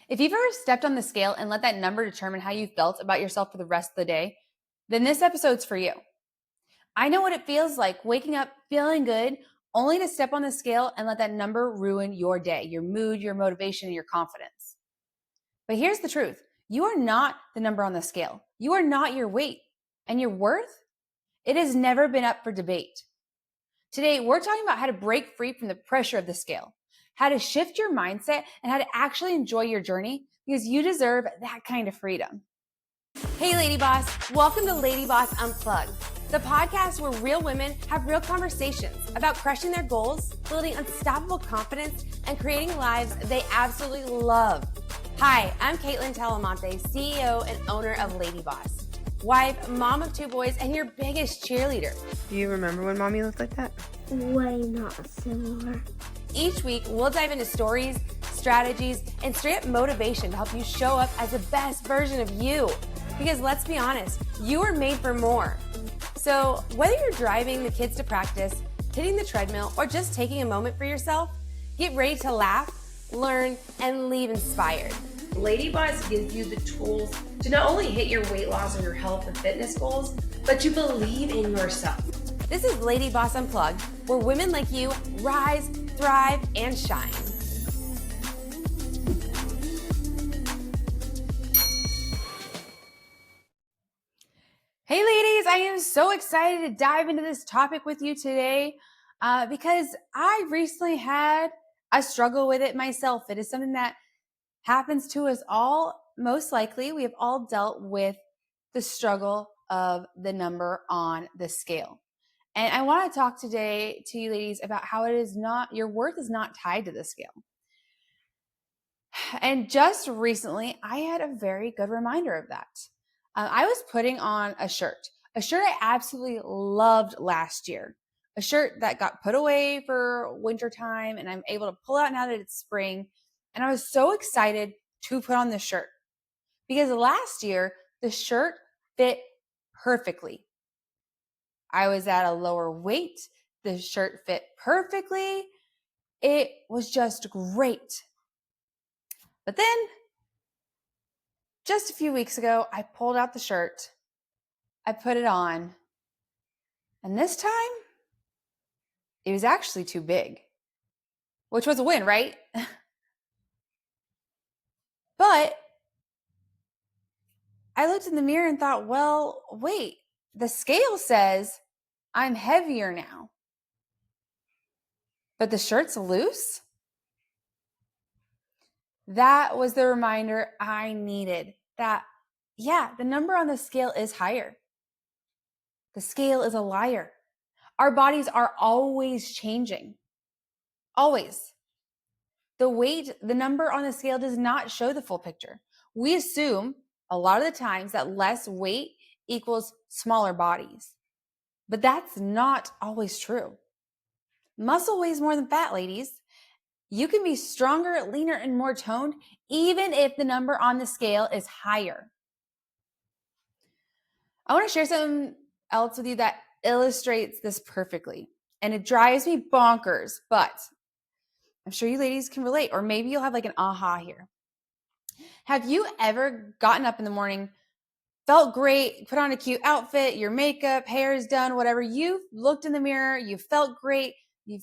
If you've ever stepped on the scale and let that number determine how you felt about yourself for the rest of the day, then this episode's for you. I know what it feels like waking up feeling good, only to step on the scale and let that number ruin your day, your mood, your motivation, and your confidence. But here's the truth. You are not the number on the scale. You are not your weight. And your worth, it has never been up for debate. Today, we're talking about how to break free from the pressure of the scale, how to shift your mindset, and how to actually enjoy your journey, because you deserve that kind of freedom. Hey, Lady Boss. Welcome to LadyBoss Unplugged, the podcast where real women have real conversations about crushing their goals, building unstoppable confidence, and creating lives they absolutely love. Hi, I'm Kaitlyn Talamonte, CEO and owner of LadyBoss, wife, mom of 2 boys, and your biggest cheerleader. Do you remember when mommy looked like that? Way not similar. Each week, we'll dive into stories, strategies, and straight up motivation to help you show up as the best version of you. Because let's be honest, you are made for more. So whether you're driving the kids to practice, hitting the treadmill, or just taking a moment for yourself, get ready to laugh, learn, and leave inspired. LadyBoss gives you the tools to not only hit your weight loss or your health and fitness goals, but to believe in yourself. This is LadyBoss Unplugged, where women like you rise, thrive, and shine. Hey ladies, I am so excited to dive into this topic with you today because I recently had a struggle with it myself. It is something that happens to us all. Most likely, we have all dealt with the struggle of the number on the scale. And I want to talk today to you ladies about how it is not, your worth is not tied to the scale. And just recently, I had a very good reminder of that. I was putting on a shirt I absolutely loved last year, a shirt that got put away for wintertime, and I'm able to pull out now that it's spring. And I was so excited to put on this shirt because last year, the shirt fit perfectly. I was at a lower weight. The shirt fit perfectly. It was just great. But then just a few weeks ago, I pulled out the shirt, I put it on, and this time it was actually too big, which was a win, right? But I looked in the mirror and thought, well, wait, the scale says I'm heavier now, but the shirt's loose. That was the reminder I needed that, yeah, the number on the scale is higher. The scale is a liar. Our bodies are always changing. Always. The weight, the number on the scale does not show the full picture. We assume a lot of the times that less weight equals smaller bodies. But that's not always true. Muscle weighs more than fat, ladies. You can be stronger, leaner, and more toned, even if the number on the scale is higher. I want to share something else with you that illustrates this perfectly. And it drives me bonkers, but I'm sure you ladies can relate, or maybe you'll have like an aha here. Have you ever gotten up in the morning, felt great, put on a cute outfit, your makeup, hair is done, whatever, you looked in the mirror, you felt great, you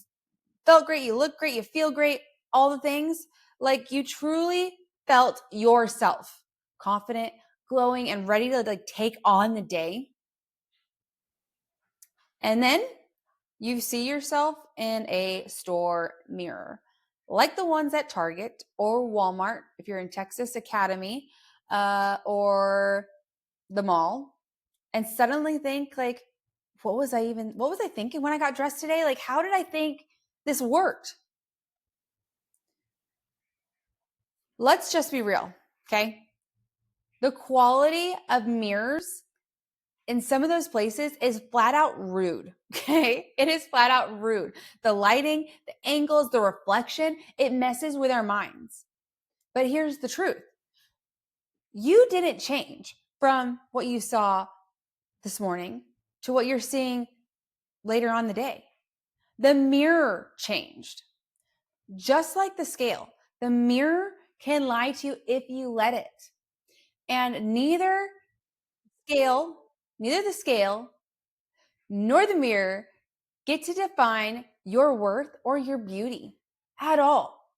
look great, you feel great, all the things, like you truly felt yourself, confident, glowing, and ready to like take on the day. And then you see yourself in a store mirror, like the ones at Target or Walmart, if you're in Texas Academy, or the mall, and suddenly think like, what was I thinking when I got dressed today? Like, how did I think this worked? Let's just be real, okay? The quality of mirrors in some of those places is flat out rude, okay? It is flat out rude. The lighting, the angles, the reflection, it messes with our minds. But here's the truth. You didn't change from what you saw this morning to what you're seeing later on the day. The mirror changed. Just like the scale, the mirror can lie to you if you let it. And neither the scale nor the mirror get to define your worth or your beauty at all.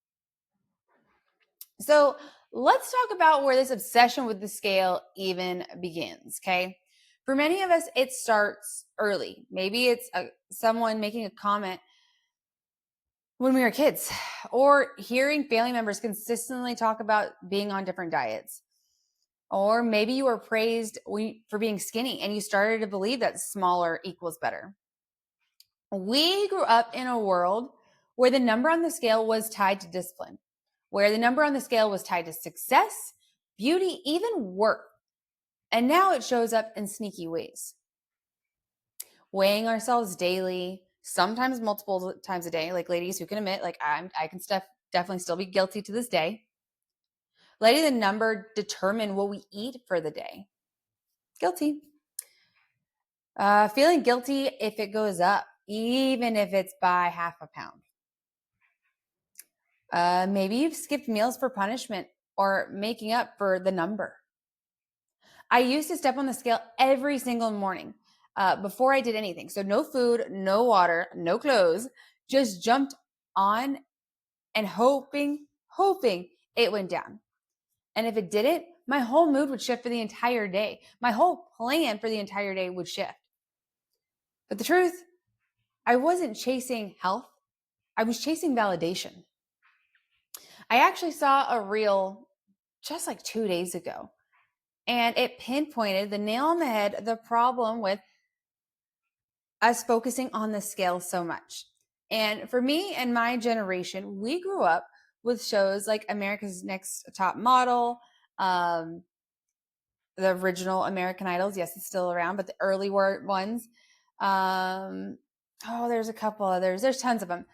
So let's talk about where this obsession with the scale even begins, okay? For many of us, it starts early. Maybe it's someone making a comment when we were kids, or hearing family members consistently talk about being on different diets. Or maybe you were praised for being skinny and you started to believe that smaller equals better. We grew up in a world where the number on the scale was tied to discipline, where the number on the scale was tied to success, beauty, even work. And now it shows up in sneaky ways. Weighing ourselves daily, sometimes multiple times a day, like ladies who can admit, like I can definitely still be guilty to this day. Letting the number determine what we eat for the day. Guilty. Feeling guilty if it goes up, even if it's by half a pound. Maybe you've skipped meals for punishment or making up for the number. I used to step on the scale every single morning before I did anything. So no food, no water, no clothes, just jumped on and hoping it went down. And if it didn't, my whole mood would shift for the entire day. My whole plan for the entire day would shift. But the truth, I wasn't chasing health. I was chasing validation. I actually saw a reel just like 2 days ago, and it pinpointed the nail on the head, the problem with us focusing on the scale so much. And for me and my generation, we grew up with shows like America's Next Top Model, the original American Idols. Yes, it's still around, but the early ones. There's a couple others. There's tons of them.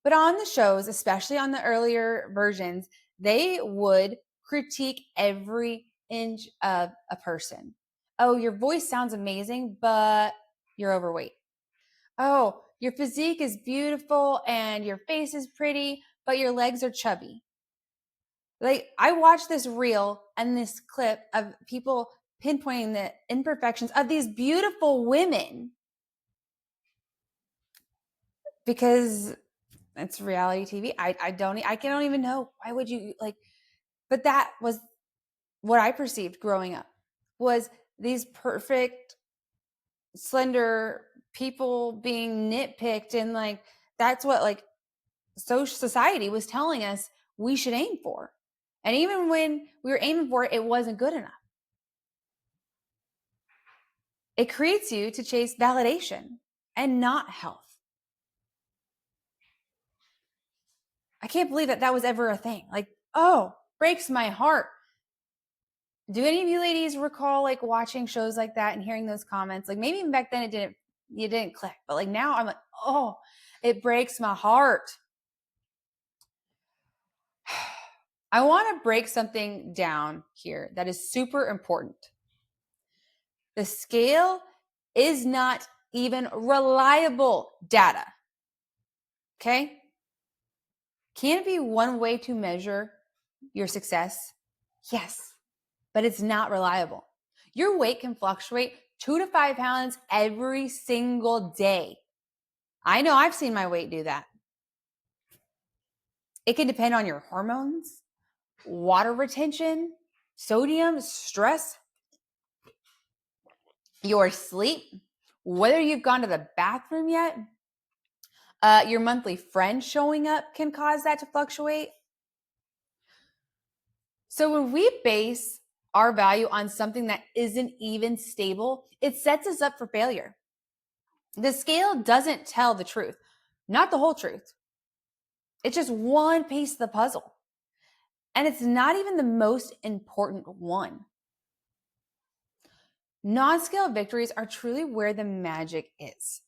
But on the shows, especially on the earlier versions, they would critique every inch of a person. Oh, your voice sounds amazing, but you're overweight. Oh, your physique is beautiful and your face is pretty, but your legs are chubby. Like, I watched this reel and this clip of people pinpointing the imperfections of these beautiful women because it's reality TV. I don't even know. Why would you like, but that was what I perceived growing up, was these perfect, slender people being nitpicked. And like, that's what like social society was telling us we should aim for. And even when we were aiming for it, it wasn't good enough. It creates you to chase validation and not health. I can't believe that was ever a thing. Like, oh, breaks my heart. Do any of you ladies recall like watching shows like that and hearing those comments? Like maybe even back then you didn't click, but like now I'm like, oh, it breaks my heart. I want to break something down here that is super important. The scale is not even reliable data. Okay? Can it be one way to measure your success? Yes, but it's not reliable. Your weight can fluctuate 2 to 5 pounds every single day. I know I've seen my weight do that. It can depend on your hormones, water retention, sodium, stress, your sleep, whether you've gone to the bathroom yet. Your monthly friend showing up can cause that to fluctuate. So when we base our value on something that isn't even stable, it sets us up for failure. The scale doesn't tell the truth, not the whole truth. It's just one piece of the puzzle. And it's not even the most important one. Non-scale victories are truly where the magic is.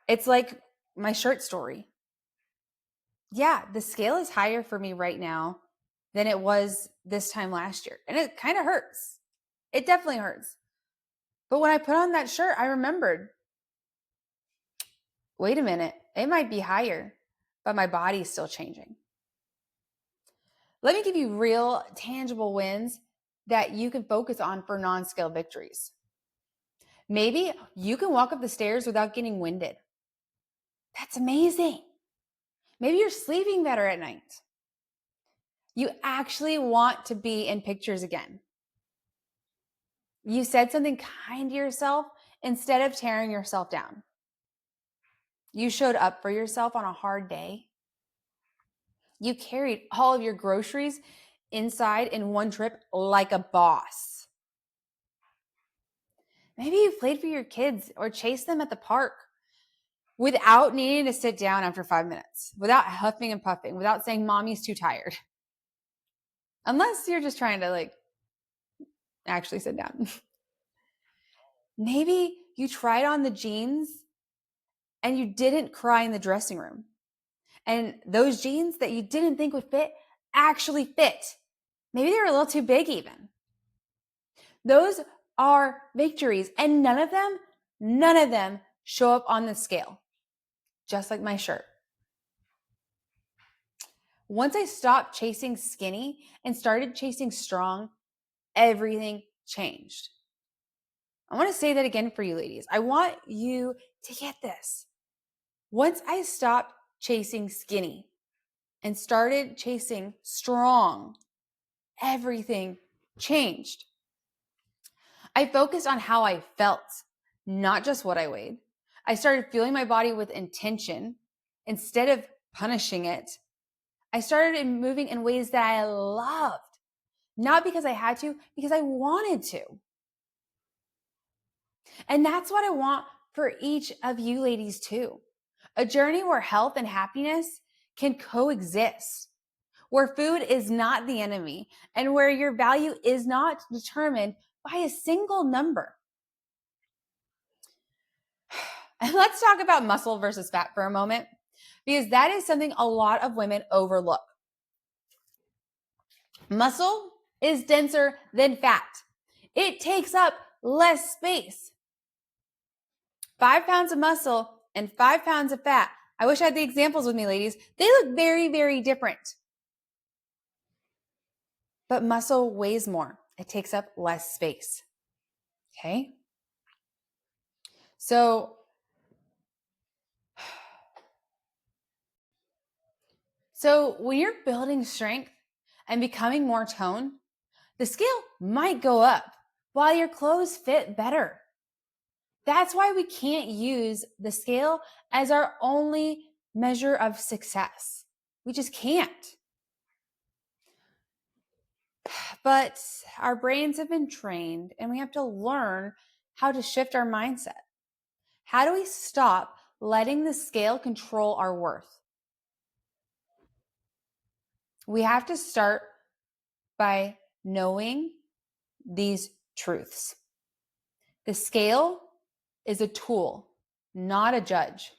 It's like my shirt story. Yeah, the scale is higher for me right now than it was this time last year. And it kind of hurts. It definitely hurts. But when I put on that shirt, I remembered, wait a minute, it might be higher, but my body's still changing. Let me give you real, tangible wins that you can focus on for non-scale victories. Maybe you can walk up the stairs without getting winded. That's amazing. Maybe you're sleeping better at night. You actually want to be in pictures again. You said something kind to yourself instead of tearing yourself down. You showed up for yourself on a hard day. You carried all of your groceries inside in one trip like a boss. Maybe you played for your kids or chased them at the park without needing to sit down after 5 minutes, without huffing and puffing, without saying, Mommy's too tired. Unless you're just trying to actually sit down. Maybe you tried on the jeans and you didn't cry in the dressing room. And those jeans that you didn't think would fit actually fit. Maybe they were a little too big even. Those are victories, and none of them show up on the scale, just like my shirt. Once I stopped chasing skinny and started chasing strong, everything changed. I want to say that again for you ladies. I want you to get this. Once I stopped chasing skinny and started chasing strong, everything changed. I focused on how I felt, not just what I weighed. I started fueling my body with intention instead of punishing it. I started moving in ways that I loved, not because I had to, because I wanted to. And that's what I want for each of you ladies too. A journey where health and happiness can coexist, where food is not the enemy, and where your value is not determined by a single number. And let's talk about muscle versus fat for a moment, because that is something a lot of women overlook. Muscle is denser than fat. It takes up less space. 5 pounds of muscle and 5 pounds of fat. I wish I had the examples with me, ladies. They look very, very different. But muscle weighs more. It takes up less space. Okay? So when you're building strength and becoming more toned, the scale might go up while your clothes fit better. That's why we can't use the scale as our only measure of success. We just can't. But our brains have been trained and we have to learn how to shift our mindset. How do we stop letting the scale control our worth? We have to start by knowing these truths. The scale is a tool, not a judge.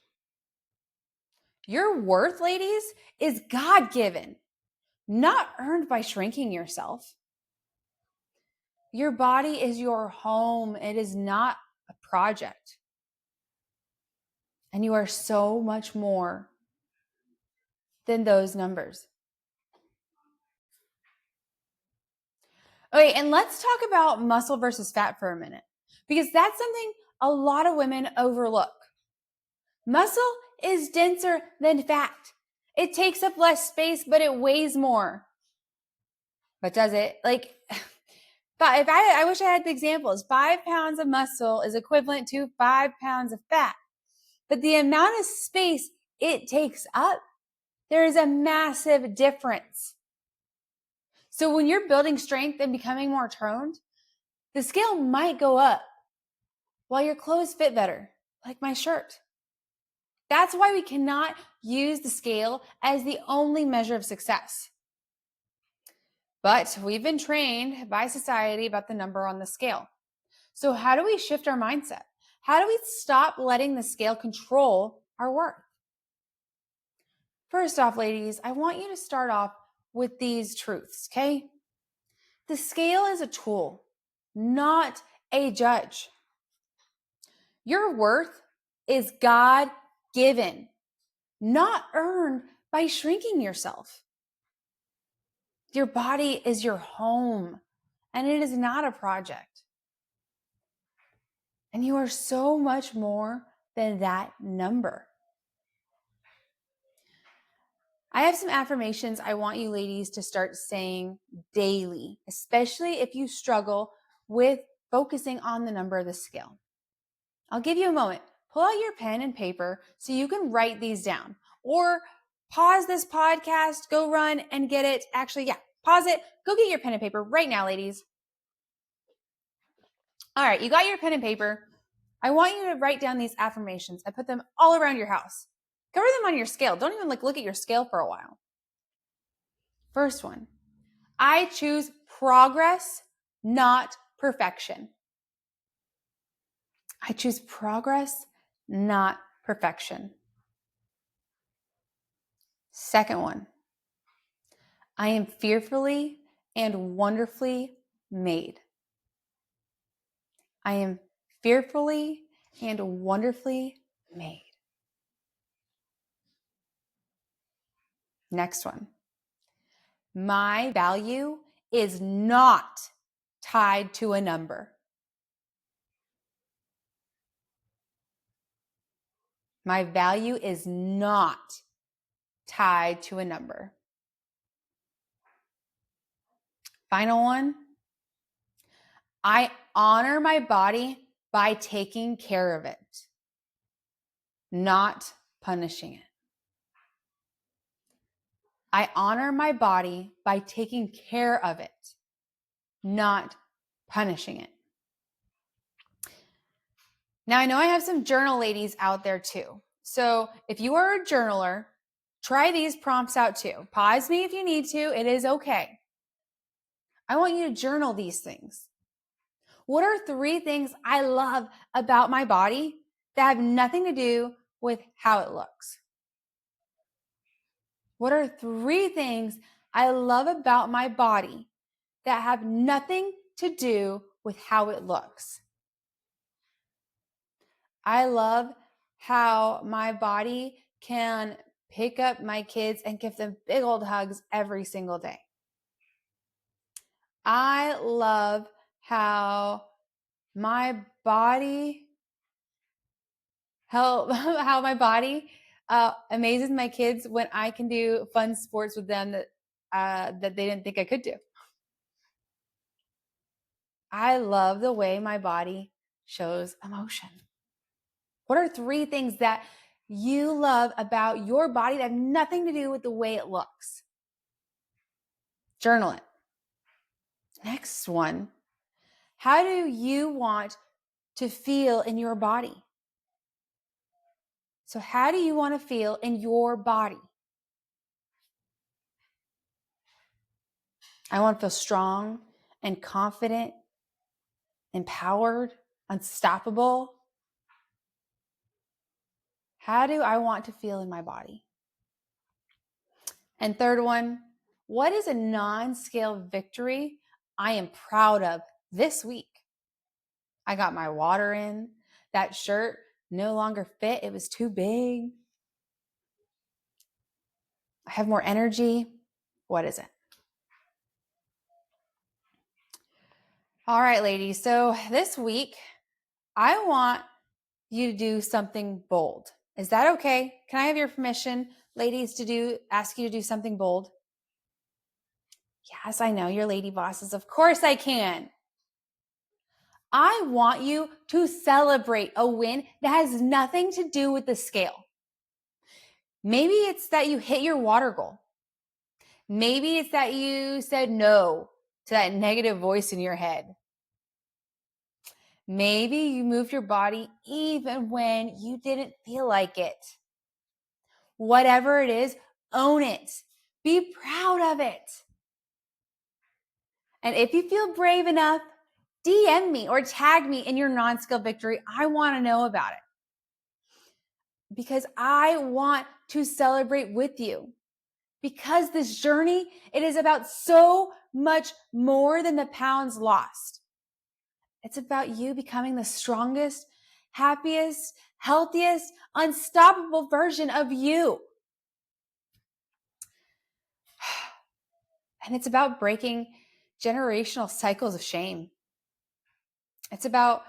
Your worth, ladies, is God-given, not earned by shrinking yourself. Your body is your home. It is not a project. And you are so much more than those numbers. Okay, and let's talk about muscle versus fat for a minute, because that's something a lot of women overlook. Muscle is denser than fat. It takes up less space, but it weighs more. But does it? But I wish I had the examples. 5 pounds of muscle is equivalent to 5 pounds of fat. But the amount of space it takes up, there is a massive difference. So when you're building strength and becoming more toned, the scale might go up while your clothes fit better, like my shirt. That's why we cannot use the scale as the only measure of success. But we've been trained by society about the number on the scale. So how do we shift our mindset? How do we stop letting the scale control our worth? First off, ladies, I want you to start off with these truths, okay? The scale is a tool, not a judge. Your worth is God-given, not earned by shrinking yourself. Your body is your home, and it is not a project. And you are so much more than that number. I have some affirmations I want you ladies to start saying daily, especially if you struggle with focusing on the number of the scale. I'll give you a moment. Pull out your pen and paper so you can write these down, or pause this podcast, go run and get it. Actually, yeah, pause it. Go get your pen and paper right now, ladies. All right, you got your pen and paper. I want you to write down these affirmations and put them all around your house. Cover them on your scale. Don't even look at your scale for a while. First one, I choose progress, not perfection. I choose progress, not perfection. Second one, I am fearfully and wonderfully made. I am fearfully and wonderfully made. Next one, my value is not tied to a number. My value is not tied to a number. Final one, I honor my body by taking care of it, not punishing it. I honor my body by taking care of it, not punishing it. Now, I know I have some journal ladies out there too. So if you are a journaler, try these prompts out too. Pause me if you need to. It is okay. I want you to journal these things. What are 3 things I love about my body that have nothing to do with how it looks? What are 3 things I love about my body that have nothing to do with how it looks? I love how my body can pick up my kids and give them big old hugs every single day. I love how my body how my body amazes my kids when I can do fun sports with them that they didn't think I could do. I love the way my body shows emotion. What are 3 things that you love about your body that have nothing to do with the way it looks? Journal it. Next one, how do you want to feel in your body? So how do you want to feel in your body? I want to feel strong and confident, empowered, unstoppable. How do I want to feel in my body? And third one, what is a non-scale victory I am proud of this week? I got my water in. That shirt no longer fit. It was too big. I have more energy. What is it? All right, ladies. So this week, I want you to do something bold. Is that okay? Can I have your permission, ladies, to ask you to do something bold? Yes, I know you're lady bosses. Of course I can. I want you to celebrate a win that has nothing to do with the scale. Maybe it's that you hit your water goal. Maybe it's that you said no to that negative voice in your head. Maybe you moved your body even when you didn't feel like it. Whatever it is, own it. Be proud of it. And if you feel brave enough, DM me or tag me in your non-scale victory. I want to know about it. Because I want to celebrate with you. Because this journey, it is about so much more than the pounds lost. It's about you becoming the strongest, happiest, healthiest, unstoppable version of you. And it's about breaking generational cycles of shame. It's about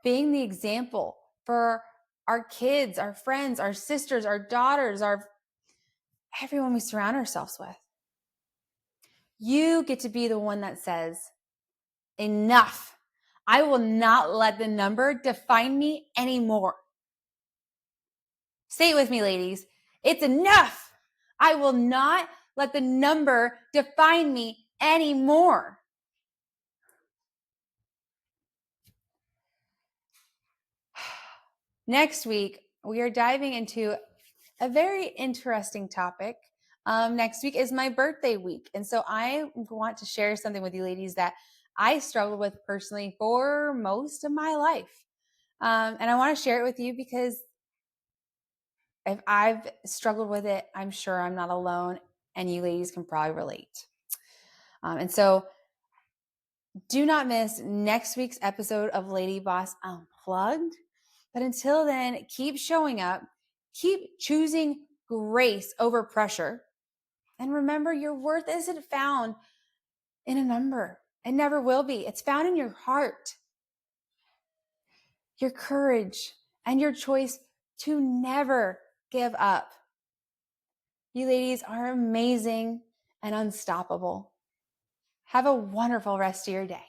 being the example for our kids, our friends, our sisters, our daughters, everyone we surround ourselves with. You get to be the one that says, enough. I will not let the number define me anymore. Say it with me, ladies. It's enough. I will not let the number define me anymore. Next week, we are diving into a very interesting topic. Next week is my birthday week. And so I want to share something with you ladies that I struggled with personally for most of my life. And I want to share it with you because if I've struggled with it, I'm sure I'm not alone, and you ladies can probably relate. And so do not miss next week's episode of LadyBoss Unplugged. But until then, keep showing up, keep choosing grace over pressure. And remember, your worth isn't found in a number. It never will be. It's found in your heart, your courage, and your choice to never give up. You ladies are amazing and unstoppable. Have a wonderful rest of your day.